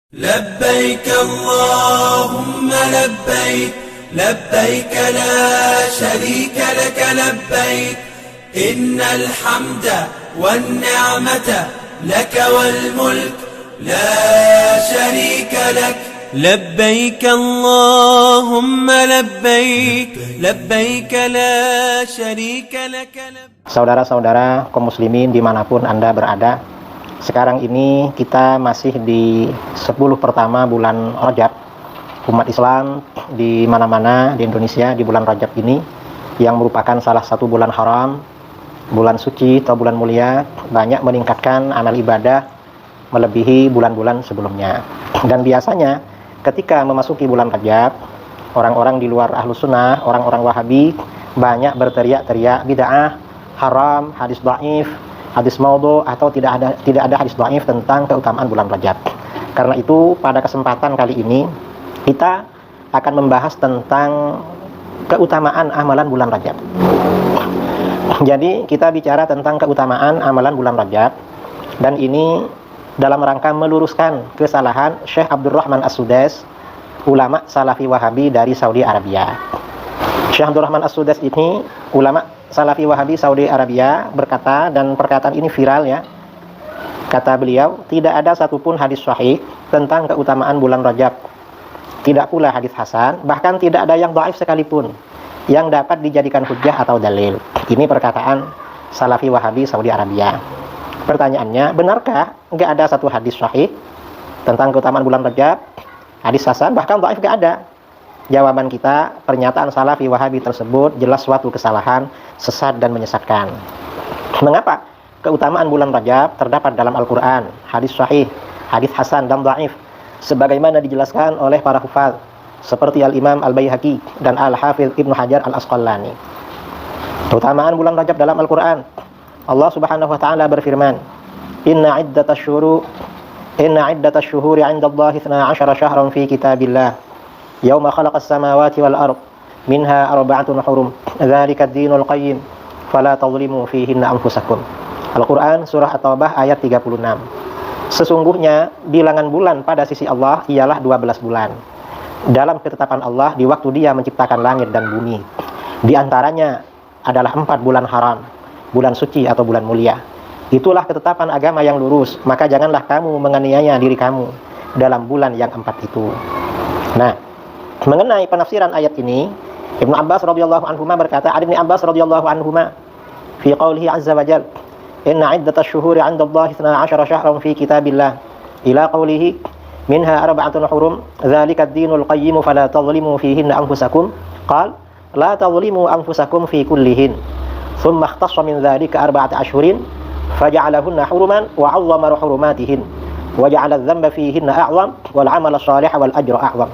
لبيك اللهم لبيك لبيك لا شريك لك لبيك إن الحمد والنعمة لك والملك لا شريك لك لبيك اللهم لبيك لبيك لا شريك لك Saudara-saudara kaum muslimin dimanapun Anda berada, sekarang ini kita masih di 10 pertama bulan Rajab. Umat Islam di mana-mana di Indonesia di bulan Rajab ini, yang merupakan salah satu bulan haram, bulan suci atau bulan mulia, banyak meningkatkan amal ibadah melebihi bulan-bulan sebelumnya. Dan biasanya ketika memasuki bulan Rajab, orang-orang di luar Ahlus Sunnah, orang-orang Wahabi banyak berteriak-teriak bid'ah, haram, hadis dhaif, hadis maudhu, atau tidak ada hadis dhaif tentang keutamaan bulan Rajab. Karena itu pada kesempatan kali ini kita akan membahas tentang keutamaan amalan bulan Rajab. Jadi kita bicara tentang keutamaan amalan bulan Rajab, dan ini dalam rangka meluruskan kesalahan Syekh Abdurrahman As-Sudais, ulama Salafi Wahabi dari Saudi Arabia. Syekh Abdurrahman As-Sudais ini ulama Salafi Wahabi Saudi Arabia berkata, dan perkataan ini viral ya. Kata beliau, tidak ada satupun hadis sahih tentang keutamaan bulan Rajab. Tidak pula hadis hasan, bahkan tidak ada yang dhaif sekalipun yang dapat dijadikan hujjah atau dalil. Ini perkataan Salafi Wahabi Saudi Arabia. Pertanyaannya, benarkah nggak ada satu hadis sahih tentang keutamaan bulan Rajab, hadis hasan, bahkan dhaif nggak ada? Jawaban kita, pernyataan Salafi Wahabi tersebut jelas suatu kesalahan, sesat dan menyesatkan. Mengapa? Keutamaan bulan Rajab terdapat dalam Al-Quran, hadis sahih, hadis hasan dan dhaif, sebagaimana dijelaskan oleh para hufaz seperti Al-Imam Al-Baihaqi dan Al-Hafidh Ibnu Hajar Al-Asqalani. Keutamaan bulan Rajab dalam Al-Quran, Allah Subhanahu wa taala berfirman, Inna iddatash syuhuri 'inda Allahi 12 syahran fi kitabillah Yauma khalaqas samawati wal ard minha arba'atun hurum dzalika ad-dinul qayyim fala tadhlimu fihinna anfusakum. Al-Qur'an surah At-Taubah ayat 36. Sesungguhnya bilangan bulan pada sisi Allah ialah 12 bulan. Dalam ketetapan Allah di waktu Dia menciptakan langit dan bumi. Di antaranya adalah 4 bulan haram, bulan suci atau bulan mulia. Itulah ketetapan agama yang lurus, maka janganlah kamu menganiaya diri kamu dalam bulan yang 4 itu. Nah, mengenai penafsiran ayat ini, Ibnu Abbas radhiyallahu anhuma berkata, Ibnu Abbas radhiyallahu anhuma fi qaulihi azza wa jalla, inna iddatash syuhuri 'inda Allahi 12 syahran fi kitabillah ila qaulihi minha arba'atun hurum dzalika ad-dinul qayyim fala tadhlimu fihinna anfusakum qala la tadhlimu anfusakum fi kullihin thumma ikhtassa min dzalika arba'ata ashhurin faja'alahunna huruman wa 'azzama hurumatihin wa ja'ala adh-dhanba fihinna a'zam wal 'amala shalih wal ajra a'zam.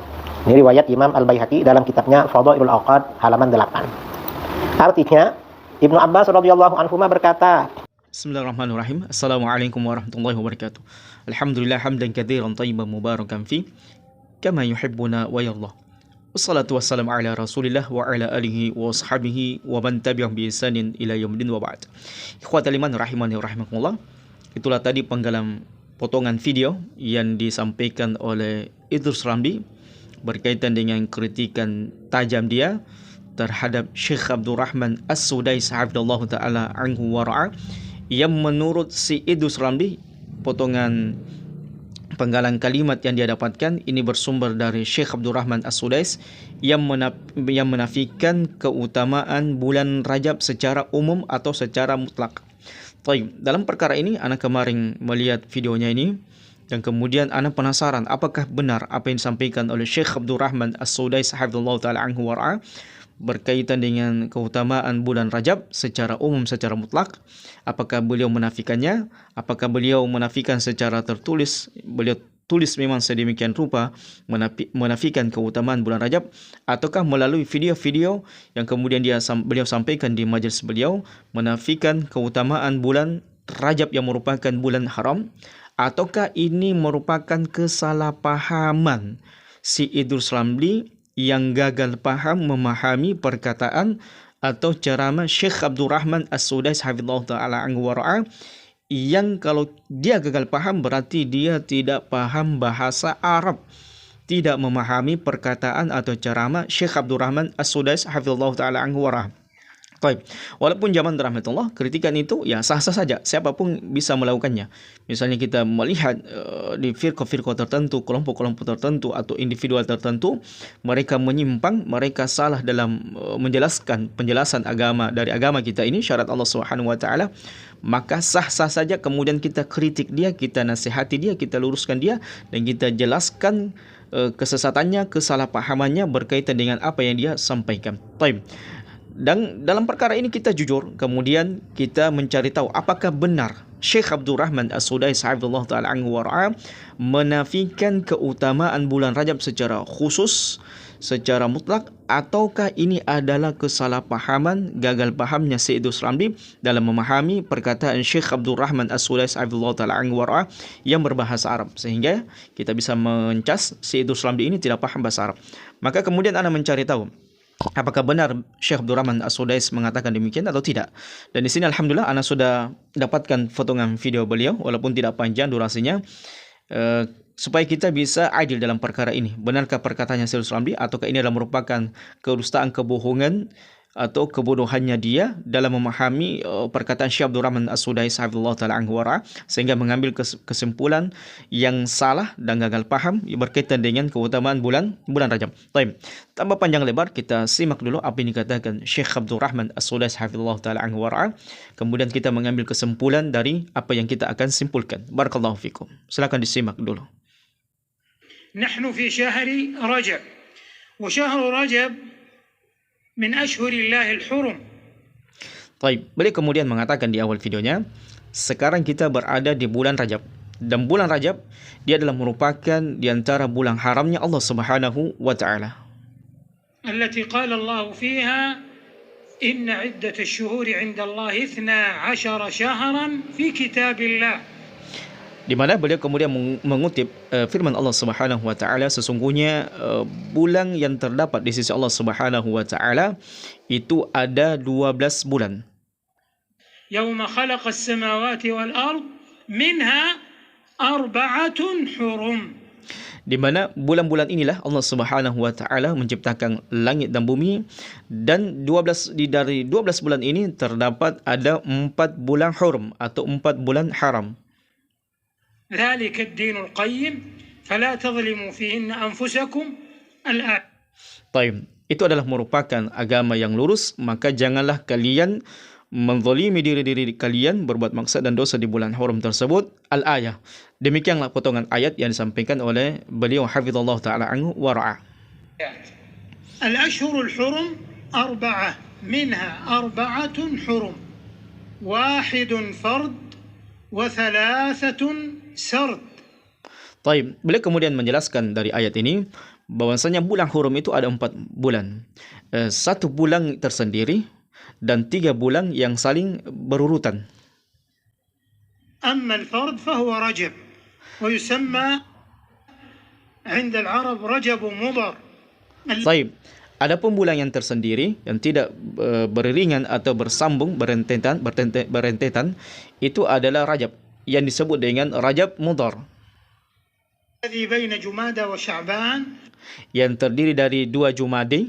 Ini riwayat Imam Al-Baihaqi dalam kitabnya Fadhailul Awqat halaman 8. Artinya, Ibnu Abbas radhiyallahu anhuma berkata, Bismillahirrahmanirrahim. Assalamualaikum warahmatullahi wabarakatuh. Alhamdulillah hamdan katsiran thayyiban mubarakan fi kama yuhibbuna wa yardah. Wassalatu wassalamu ala Rasulillah wa ala alihi wa sahbihi wa man tabi'ahum bi ihsanin ila yaumil wa ba'd. Ikhwatal iman rahimani wa rahimakumullah. Itulah tadi penggalan potongan video yang disampaikan oleh Idrus Ramli berkaitan dengan kritikan tajam dia terhadap Syekh Abdurrahman As-Sudais hafizallahu taala anhu wa ra'a, yang menurut si Idrus Ramli, potongan penggalan kalimat yang dia dapatkan ini bersumber dari Syekh Abdurrahman As-Sudais yang menafikan keutamaan bulan Rajab secara umum atau secara mutlak. Baik, dalam perkara ini anak kemarin melihat videonya ini, dan kemudian ana penasaran apakah benar apa yang disampaikan oleh Syekh Abdurrahman As-Sudais hafizallahu taala anhu wa ra'a berkaitan dengan keutamaan bulan Rajab secara umum, secara mutlak. Apakah beliau menafikannya? Apakah beliau menafikan secara tertulis? Beliau tulis memang sedemikian rupa menafikan keutamaan bulan Rajab, ataukah melalui video-video yang kemudian beliau sampaikan di majelis beliau menafikan keutamaan bulan Rajab yang merupakan bulan haram? Ataukah ini merupakan kesalahpahaman si Idrus Ramli yang gagal paham memahami perkataan atau ceramah Syekh Abdurrahman As-Sudais hafizallahu taala anhu wa ra'a yang kalau dia gagal paham berarti dia tidak paham bahasa Arab, tidak memahami perkataan atau ceramah Syekh Abdul Rahman As-Sudais hafizallahu taala anhu wa Baik, walaupun zaman rahmatullah, kritikan itu ya sah-sah saja, siapapun bisa melakukannya. Misalnya kita melihat di firqah-firqah tertentu, kelompok-kelompok tertentu atau individual tertentu, mereka menyimpang, mereka salah dalam menjelaskan penjelasan agama dari agama kita ini, syarat Allah Subhanahu wa taala, maka sah-sah saja kemudian kita kritik dia, kita nasihati dia, kita luruskan dia dan kita jelaskan kesesatannya, kesalahpahamannya berkaitan dengan apa yang dia sampaikan. Baik. Dan dalam perkara ini kita jujur, kemudian kita mencari tahu apakah benar Syekh Abdul Rahman As-Sudais hafizallahu taala anhu wa ra'a menafikan keutamaan bulan Rajab secara khusus, secara mutlak, ataukah ini adalah kesalahpahaman, gagal pahamnya Sayyidus Ramli dalam memahami perkataan Syekh Abdul Rahman As-Sudais hafizallahu taala anhu wa ra'a yang berbahasa Arab, sehingga kita bisa mencas Sayyidus Ramli ini tidak paham bahasa Arab. Maka kemudian Anda mencari tahu apakah benar Syekh Abdul Rahman As-Sudais mengatakan demikian atau tidak. Dan di sini alhamdulillah ana sudah dapatkan potongan video beliau walaupun tidak panjang durasinya, supaya kita bisa adil dalam perkara ini. Benarkah perkataannya Sayyidus Ramli ataukah ini adalah merupakan kedustaan, kebohongan atau kebodohannya dia dalam memahami perkataan Syekh Abdul Rahman As-Sudais hafizallahu taala anhu wa ra'a, sehingga mengambil kesimpulan yang salah dan gagal paham berkaitan dengan keutamaan bulan Rajab. Baik, tanpa panjang lebar kita simak dulu apa yang dikatakan Syekh Abdul Rahman As-Sudais hafizallahu taala anhu wa ra'a, kemudian kita mengambil kesimpulan dari apa yang kita akan simpulkan. Barakallahu fikum. Silakan disimak dulu. Nahnu fi syahri Rajab wa syahru Rajab min ashhurillahil hurum. Baik, beliau kemudian mengatakan di awal videonya, sekarang kita berada di bulan Rajab, dan bulan Rajab dia adalah merupakan di antara bulan haramnya Allah Subhanahu wa taala. Allati qala Allah fiha inna iddat asy-syuhuri 'inda Allah 12 syahran fi kitabillah. Di mana beliau kemudian mengutip firman Allah Subhanahu wa taala, sesungguhnya bulan yang terdapat di sisi Allah Subhanahu wa taala itu ada 12 bulan. Yauma khalaqas samawati wal ard minha arba'atun hurum. Di mana bulan-bulan inilah Allah Subhanahu wa taala menciptakan langit dan bumi, dan dari 12 bulan ini terdapat ada 4 bulan hurum atau 4 bulan haram. ذلك الدين القيم فلا تظلموا فيهن أنفسكم الآن. Baik, itu adalah merupakan agama yang lurus, maka janganlah kalian menzalimi diri kalian, berbuat maksiat dan dosa di bulan haram tersebut. Al-ayah. Demikianlah potongan ayat yang disampaikan oleh beliau hafizallahu taala anhu wa ra'a. Al-ashhurul hurum arba'ah, minha arba'atun hurum, wahidun fard wa thalathatun sard. Baik, beliau kemudian menjelaskan dari ayat ini bahwasanya bulan hurum itu ada 4 bulan. 1 bulan tersendiri dan 3 bulan yang saling berurutan. Amma al-fard fahuwa Rajab wa yusamma 'inda al-'arab Rajab Mudhar. Baik, adapun bulan yang tersendiri yang tidak beriringan atau bersambung berentetan itu adalah Rajab, yang disebut dengan Rajab Mudhar, yang terdiri dari 2 Jumadi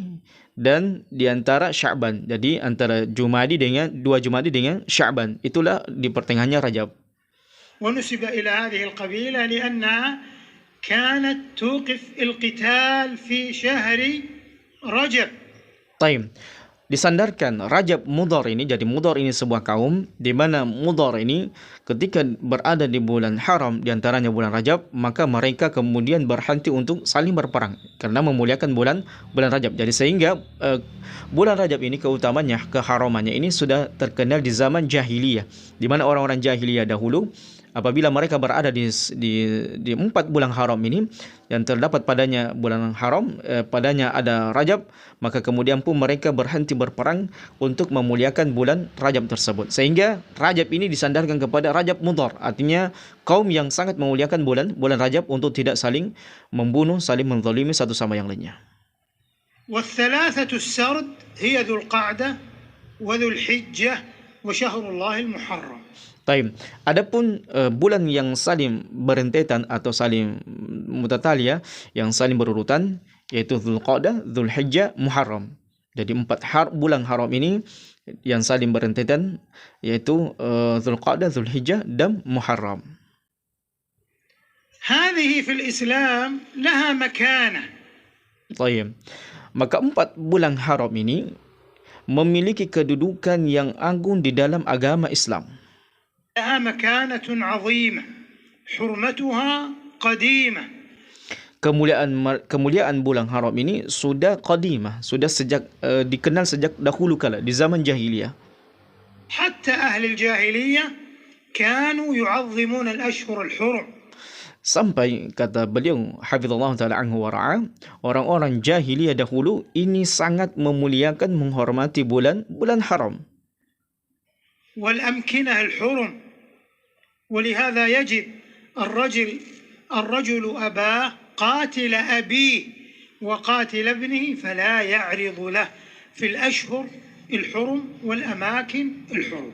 dan di antara Sya'ban. Jadi antara Jumadi dengan 2 Jumadi dengan Sya'ban, itulah di pertengahannya Rajab. ونسب إلى هذه القبيلة لأنها كانت توقف القتال في شهر رجب. طيب. Disandarkan Rajab Mudhar ini, jadi Mudhar ini sebuah kaum di mana Mudhar ini ketika berada di bulan haram, di antaranya bulan Rajab, maka mereka kemudian berhenti untuk saling berperang karena memuliakan bulan Rajab. Jadi sehingga bulan Rajab ini keutamanya, keharamannya ini sudah terkenal di zaman jahiliyah, di mana orang-orang jahiliyah dahulu apabila mereka berada di 4 bulan haram ini yang terdapat padanya bulan haram, padanya ada Rajab, maka kemudian pun mereka berhenti berperang untuk memuliakan bulan Rajab tersebut. Sehingga Rajab ini disandarkan kepada Rajab Mudhar, artinya kaum yang sangat memuliakan bulan Rajab untuk tidak saling membunuh, saling menzalimi satu sama yang lainnya. والثلاثة السرد هي ذو القعدة وذو الحجة وشهر الله المحرم. Taib. Adapun bulan yang saling berentetan atau saling mutatalia, yang saling berurutan, yaitu Dzulqa'dah, Dzulhijjah, Muharram. Jadi bulan haram ini yang saling berentetan, yaitu Dzulqa'dah, Dzulhijjah, dan Muharram. هذه في الإسلام لها مكانة. Taib. Maka 4 bulan haram ini memiliki kedudukan yang agung di dalam agama Islam. لها مكانة عظيمة حرمتها قديمة. Kemuliaan bulan haram ini sudah qadimah, sudah dikenal sejak dahulu kala di zaman jahiliyah. حتى أهل الجاهلية كانوا يعظمون الأشهر الحرم. Sampai kata beliau hafizallahu taala anhu wa ra'a, orang-orang jahiliyah dahulu ini sangat memuliakan, menghormati bulan haram. والأمكنة الحرم. ولهذا يجد الرجل أباه قاتل أبيه وقاتل ابنه فلا يعرض له في الأشهر الحرم والأماكن الحرم.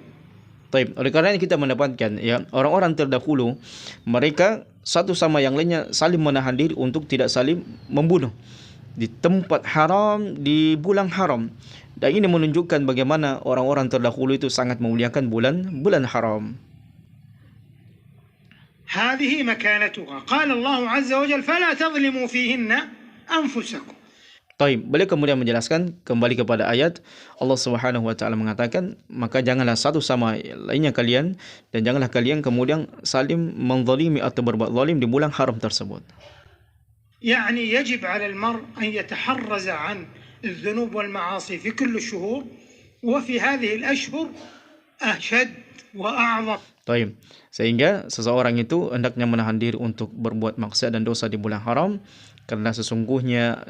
Taib. Oleh karena kita mendapatkan ya, orang-orang terdahulu mereka satu sama yang lainnya saling menahan diri untuk tidak saling membunuh di tempat haram, di bulan haram. Dan ini menunjukkan bagaimana orang-orang terdahulu itu sangat memuliakan bulan haram. هذه مكانتها. قال الله عز وجل فلا تظلموا فيهن أنفسكم. Taib. Beliau kemudian menjelaskan kembali kepada ayat Allah Subhanahu wa taala mengatakan, maka janganlah satu sama lainnya kalian dan janganlah kalian kemudian saling menzalimi atau berbuat zalim di bulan haram tersebut. يعني يجب على المرء أن يتحرز عن الذنوب والمعاصي في كل الشهور وفي هذه الأشهر أشد وأعظم. Taib. Sehingga seseorang itu hendaknya menahan diri untuk berbuat maksiat dan dosa di bulan haram, karena sesungguhnya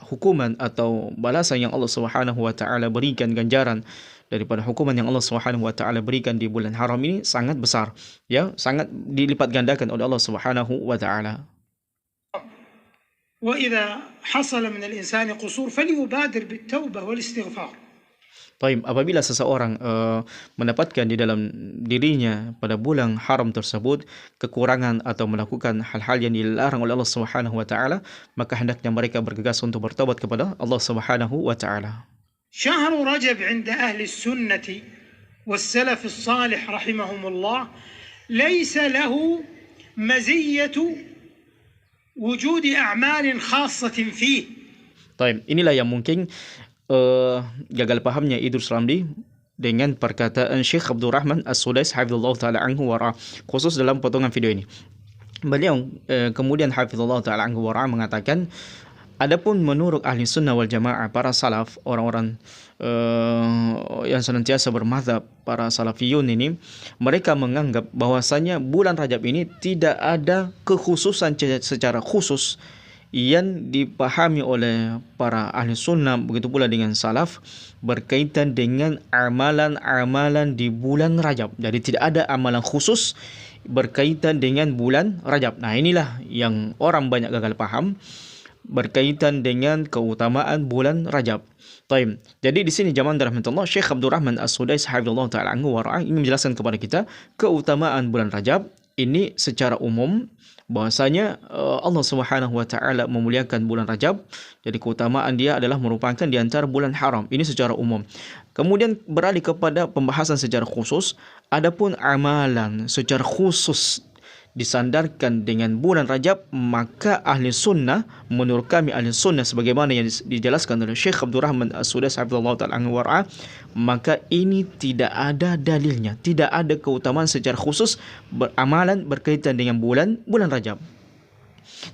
hukuman atau balasan yang Allah Subhanahu wa taala berikan, ganjaran daripada hukuman yang Allah Subhanahu wa taala berikan di bulan haram ini sangat besar, ya, sangat dilipat gandakan oleh Allah Subhanahu wa taala. وإذا حصل من الإنسان قصور فليبادر بالتوبة والاستغفار. Taib. Apabila seseorang mendapatkan di dalam dirinya pada bulan haram tersebut kekurangan atau melakukan hal-hal yang dilarang oleh Allah Subhanahu wa taala, maka hendaknya mereka bergegas untuk bertobat kepada Allah Subhanahu wa taala. شهر رجب عند أهل السنة والسلف الصالح رحمهم الله ليس له مزية وجود أعمال خاصة فيه. Taib. Inilah yang mungkin gagal pahamnya Idrus Ramli dengan perkataan Syekh Abdul Rahman As-Sudais hafizallahu taala anhu wa ra'a, khusus dalam potongan video ini. Beliau kemudian hafizallahu taala anhu wa ra'a mengatakan, adapun menurut ahli sunnah wal jamaah, para salaf, orang-orang yang senantiasa bermazhab, para salafiyun ini, mereka menganggap bahwasanya bulan Rajab ini tidak ada kekhususan secara khusus yang dipahami oleh para ahli sunnah, begitu pula dengan salaf, berkaitan dengan amalan-amalan di bulan Rajab. Jadi tidak ada amalan khusus berkaitan dengan bulan Rajab. Nah, inilah yang orang banyak gagal paham berkaitan dengan keutamaan bulan Rajab. Taib. Jadi di sini jamaah rahmatullah, Syekh Abdul Rahman As-Sudais hafizallahu taala anhu wa ra'a ini menjelaskan kepada kita keutamaan bulan Rajab ini secara umum, bahwasanya Allah Subhanahu wa taala memuliakan bulan Rajab. Jadi keutamaan dia adalah merupakan di antara bulan haram. Ini secara umum. Kemudian beralih kepada pembahasan secara khusus, adapun amalan secara khusus disandarkan dengan bulan Rajab, maka ahli sunnah, menurut kami ahli sunnah sebagaimana yang dijelaskan oleh Syekh Abdul Rahman As-Sudais hafizallahu taala anhu wa ra'a, maka ini tidak ada dalilnya, tidak ada keutamaan secara khusus beramalan berkaitan dengan bulan Rajab.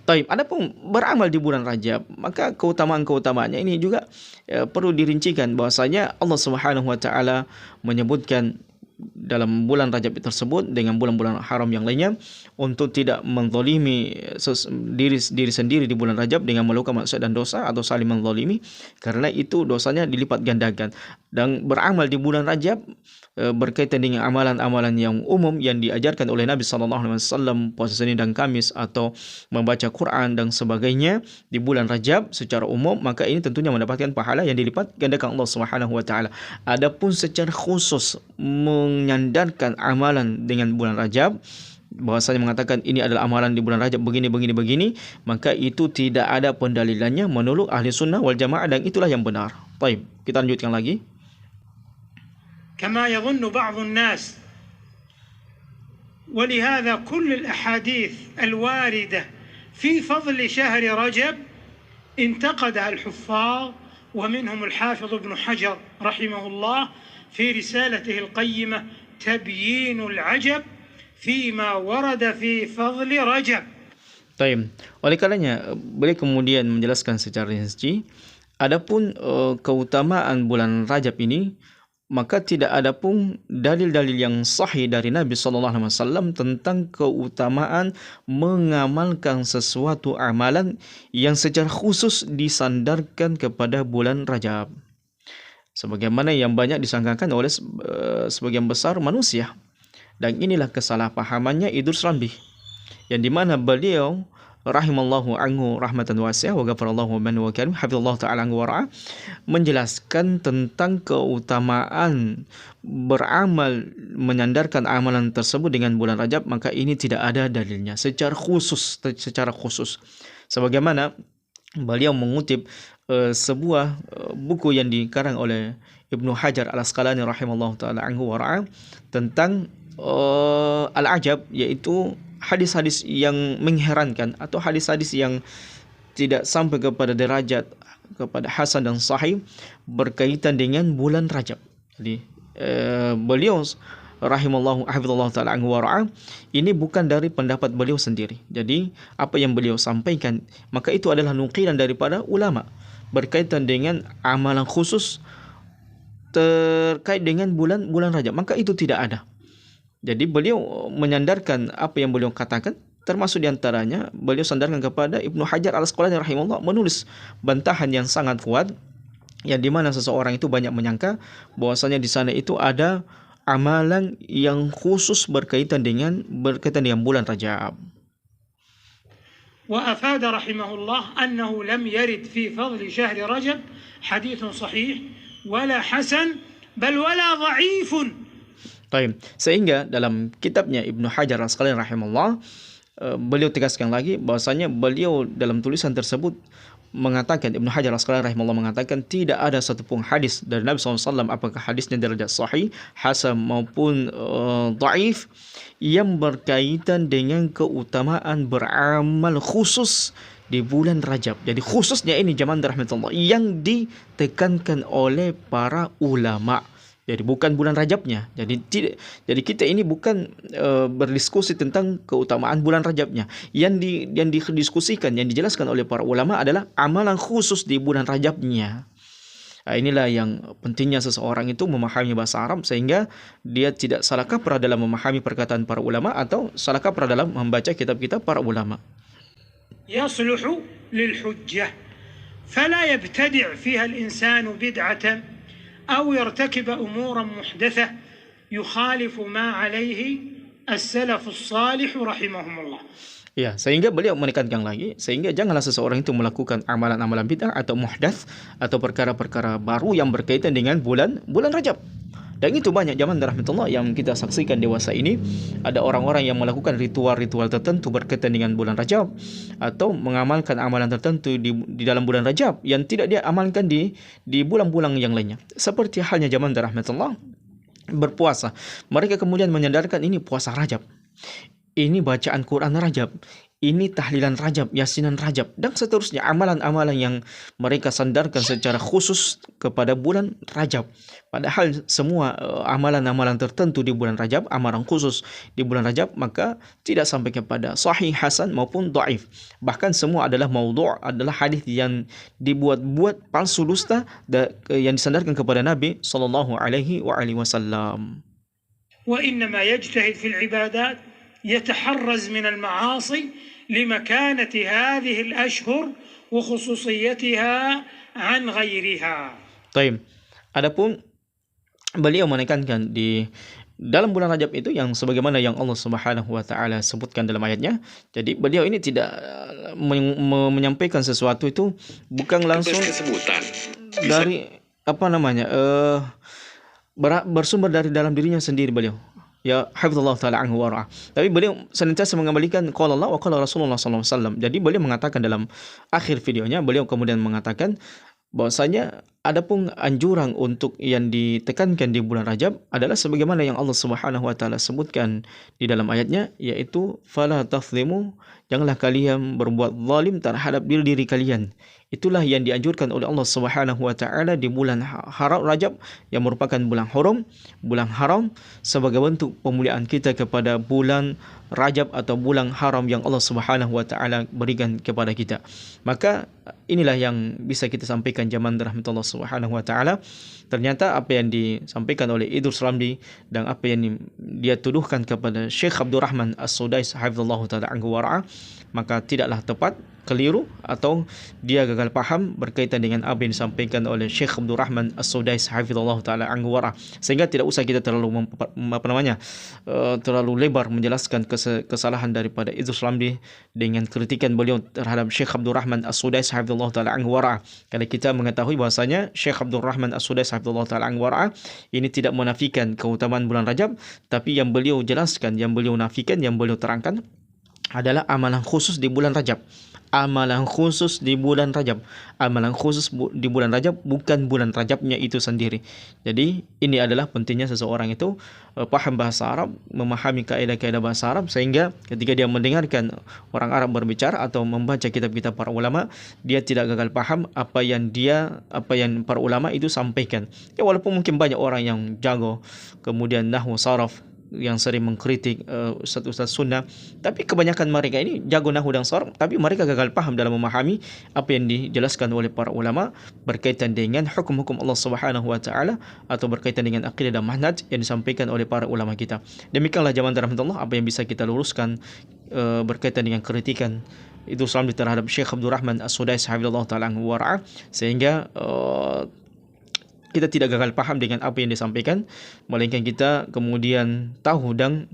Taib. Adapun beramal di bulan Rajab, maka keutamaan-keutamaannya ini juga perlu dirincikan, bahwasanya Allah Subhanahu wa taala menyebutkan dalam bulan Rajab tersebut dengan bulan-bulan haram yang lainnya untuk tidak menzalimi diri sendiri di bulan Rajab dengan melakukan maksiat dan dosa atau saling menzalimi, karena itu dosanya dilipat gandakan. dan beramal di bulan Rajab berkaitan dengan amalan-amalan yang umum yang diajarkan oleh Nabi SAW, puasa Senin dan Kamis atau membaca Quran dan sebagainya di bulan Rajab secara umum, maka ini tentunya mendapatkan pahala yang dilipat gandakan Allah Subhanahu wa taala. Adapun secara khusus menyandarkan amalan dengan bulan Rajab, bahwasanya mengatakan ini adalah amalan di bulan Rajab begini, maka itu tidak ada pendalilannya menurut ahli sunnah wal jamaah, dan itulah yang benar. Baik, kita lanjutkan lagi. كما يظن بعض الناس، ولهذا كل الأحاديث الواردة في فضل شهر رجب انتقدها الحفاظ، ومنهم الحافظ ابن حجر رحمه الله في رسالته القيمة تبيين العجب فيما ورد في فضل رجب. Baik. Oleh karenanya beliau kemudian menjelaskan secara rinci, adapun keutamaan bulan Rajab ini, maka tidak ada pun dalil-dalil yang sahih dari Nabi SAW tentang keutamaan mengamalkan sesuatu amalan yang secara khusus disandarkan kepada bulan Rajab, sebagaimana yang banyak disangkakan oleh sebagian besar manusia. Dan inilah kesalahpahamannya Idrus Ramli, yang dimana beliau rahimallahu anhu rahmatan wasi'ah wa ghafarallahu man wa karim hafizallahu ta'ala anhu wa ra'a, menjelaskan tentang keutamaan beramal menyandarkan amalan tersebut dengan bulan Rajab, maka ini tidak ada dalilnya secara khusus. Sebagaimana beliau mengutip sebuah buku yang dikarang oleh Ibnu Hajar Al-Asqalani rahimallahu ta'ala anhu wa ra'a tentang al-ajab, yaitu hadis-hadis yang mengherankan atau hadis-hadis yang tidak sampai kepada derajat kepada hasan dan sahih berkaitan dengan bulan Rajab. Jadi beliau rahimallahu hafizallahu ta'ala anhu wa ra'a, ini bukan dari pendapat beliau sendiri. Jadi apa yang beliau sampaikan, maka itu adalah nukilan daripada ulama berkaitan dengan amalan khusus terkait dengan bulan Rajab, maka itu tidak ada. Jadi beliau menyandarkan apa yang beliau katakan, termasuk diantaranya beliau sandarkan kepada Ibnu Hajar Al-Asqalani rahimahullah, menulis bantahan yang sangat kuat, yang dimana seseorang itu banyak menyangka bahwasanya di sana itu ada amalan yang khusus berkaitan dengan bulan Rajab. وأفاد رحمه الله أنه لم يرد في فضل شهر رجب حديث صحيح ولا حسن بل ولا ضعيف. Baik, sehingga dalam kitabnya Ibnu Hajar Al-Asqalani rahimahullah, beliau tegaskan lagi bahwasanya beliau dalam tulisan tersebut mengatakan, Ibnu Hajar Al-Asqalani rahimahullah mengatakan, tidak ada satupun hadis dari Nabi SAW, apakah hadisnya derajat sahih, hasan maupun dhaif, yang berkaitan dengan keutamaan beramal khusus di bulan Rajab. Jadi khususnya ini jamaah rahmatullah yang ditekankan oleh para ulama. Jadi bukan bulan Rajabnya. Jadi kita ini bukan berdiskusi tentang keutamaan bulan Rajabnya. Yang didiskusikan, yang dijelaskan oleh para ulama adalah amalan khusus di bulan Rajabnya. Nah, inilah yang pentingnya seseorang itu memahami bahasa Arab, sehingga dia tidak salah kaprah dalam memahami perkataan para ulama atau salah kaprah dalam membaca kitab-kitab para ulama. يصلح للحجة فلا يبتدع فيها الإنسان بدعة أو يرتكب أمورا محدثة يخالف ما عليه السلف الصالح رحمهم الله. Ya, sehingga beliau menekankan lagi, sehingga janganlah seseorang itu melakukan amalan-amalan bid'ah atau muhdats atau perkara-perkara baru yang berkaitan dengan bulan Rajab. Dan itu banyak zaman rahmatullah yang kita saksikan dewasa ini, ada orang-orang yang melakukan ritual-ritual tertentu berkaitan dengan bulan Rajab atau mengamalkan amalan tertentu di dalam bulan Rajab yang tidak dia amalkan di bulan-bulan yang lainnya. Seperti halnya zaman rahmatullah berpuasa. Mereka kemudian menyandarkan ini puasa Rajab, ini bacaan Quran Rajab, ini tahlilan Rajab, yasinan Rajab, dan seterusnya, amalan-amalan yang mereka sandarkan secara khusus kepada bulan Rajab. Padahal semua amalan-amalan tertentu di bulan Rajab, amalan khusus di bulan Rajab, maka tidak sampai kepada sahih, hasan maupun dhaif. Bahkan semua adalah maudhu', adalah hadis yang dibuat-buat, palsu, dusta, yang disandarkan kepada Nabi sallallahu alaihi wasallam. Wa innama yajtahid fil ibadat يتحرز من المعاصي لمكانة هذه الأشهر وخصوصيتها عن غيرها. طيب, adapun beliau menekankan di dalam bulan Rajab itu yang sebagaimana yang Allah Subhanahu wa taala sebutkan dalam ayatnya. Jadi beliau ini tidak menyampaikan sesuatu itu bukan langsung dari apa namanya bersumber dari dalam dirinya sendiri beliau. Ya hafizallahu taala anhu wa ra'ah. Tapi beliau senantiasa mengembalikan qala Allah wa qala Rasulullah sallallahu alaihi wasallam. Jadi beliau mengatakan dalam akhir videonya, beliau kemudian mengatakan bahwasanya adapun anjuran untuk yang ditekankan di bulan Rajab adalah sebagaimana yang Allah Subhanahu wa taala sebutkan di dalam ayatnya, yaitu fala tazlimu, janganlah kalian berbuat zalim terhadap diri kalian. Itulah yang dianjurkan oleh Allah Subhanahu wa taala di bulan haram Rajab yang merupakan bulan haram sebagai bentuk pemuliaan kita kepada bulan Rajab atau bulan haram yang Allah Subhanahu wa taala berikan kepada kita. Maka inilah yang bisa kita sampaikan jamaah rahmatullah Subhanahu wa taala. Ternyata apa yang disampaikan oleh Idrus Ramli dan apa yang dia tuduhkan kepada Syekh Abdurrahman As-Sudais hafizallahu taala anhu wa ra'ah, maka tidaklah tepat, keliru, atau dia gagal paham berkaitan dengan apa yang disampaikan oleh Syekh Abdurrahman As-Sudais hafizallahu taala anhu wa ra'ah. Sehingga tidak usah kita terlalu terlalu lebar menjelaskan kesalahan daripada Idrus Ramli dengan kritikan beliau terhadap Syekh Abdurrahman As-Sudais hafizallahu taala anhu wa ra'ah. Karena kita mengetahui bahwasanya Syekh Abdurrahman As-Sudais hafizallahu taala anhu wa ra'ah ini tidak menafikan keutamaan bulan Rajab, tapi yang beliau jelaskan, yang beliau nafikan, yang beliau terangkan adalah amalan khusus di bulan Rajab. Amalan khusus di bulan Rajab. Amalan khusus di bulan Rajab, bukan bulan Rajabnya itu sendiri. Jadi ini adalah pentingnya seseorang itu paham bahasa Arab, memahami kaidah-kaidah bahasa Arab, sehingga ketika dia mendengarkan orang Arab berbicara atau membaca kitab-kitab para ulama, dia tidak gagal paham apa yang para ulama itu sampaikan. Ya, walaupun mungkin banyak orang yang jago kemudian nahwu saraf yang sering mengkritik ustaz-ustaz sunnah, tapi kebanyakan mereka ini jago nahwu dan sarf, tapi mereka gagal paham dalam memahami apa yang dijelaskan oleh para ulama berkaitan dengan hukum-hukum Allah Subhanahu wa taala atau berkaitan dengan akidah dan manhaj yang disampaikan oleh para ulama kita. Demikianlah jamaah rahmatullah apa yang bisa kita luruskan berkaitan dengan kritikan itu Islam terhadap Syekh Abdurrahman As-Sudais hafizallahu taala anhu wa ra'ah, sehingga kita tidak gagal paham dengan apa yang disampaikan, melainkan kita kemudian tahu dan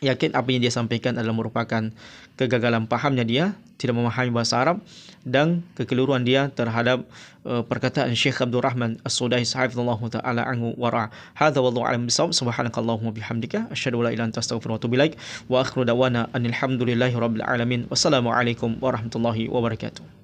yakin apa yang dia sampaikan adalah merupakan kegagalan pahamnya, dia tidak memahami bahasa Arab, dan kekeliruan dia terhadap perkataan Syekh Abdurrahman As-Sudais hafizallahu taala anhu wa ra'ah. Hadza wallahu a'lam bissawab. Subhanakallahumma bihamdika asyhadu an la ilaha illa anta astaghfiruka wa atubu ilaik wa akhiru da'wana anil hamdulillahi rabbil alamin. Wassalamu alaikum warahmatullahi wabarakatuh.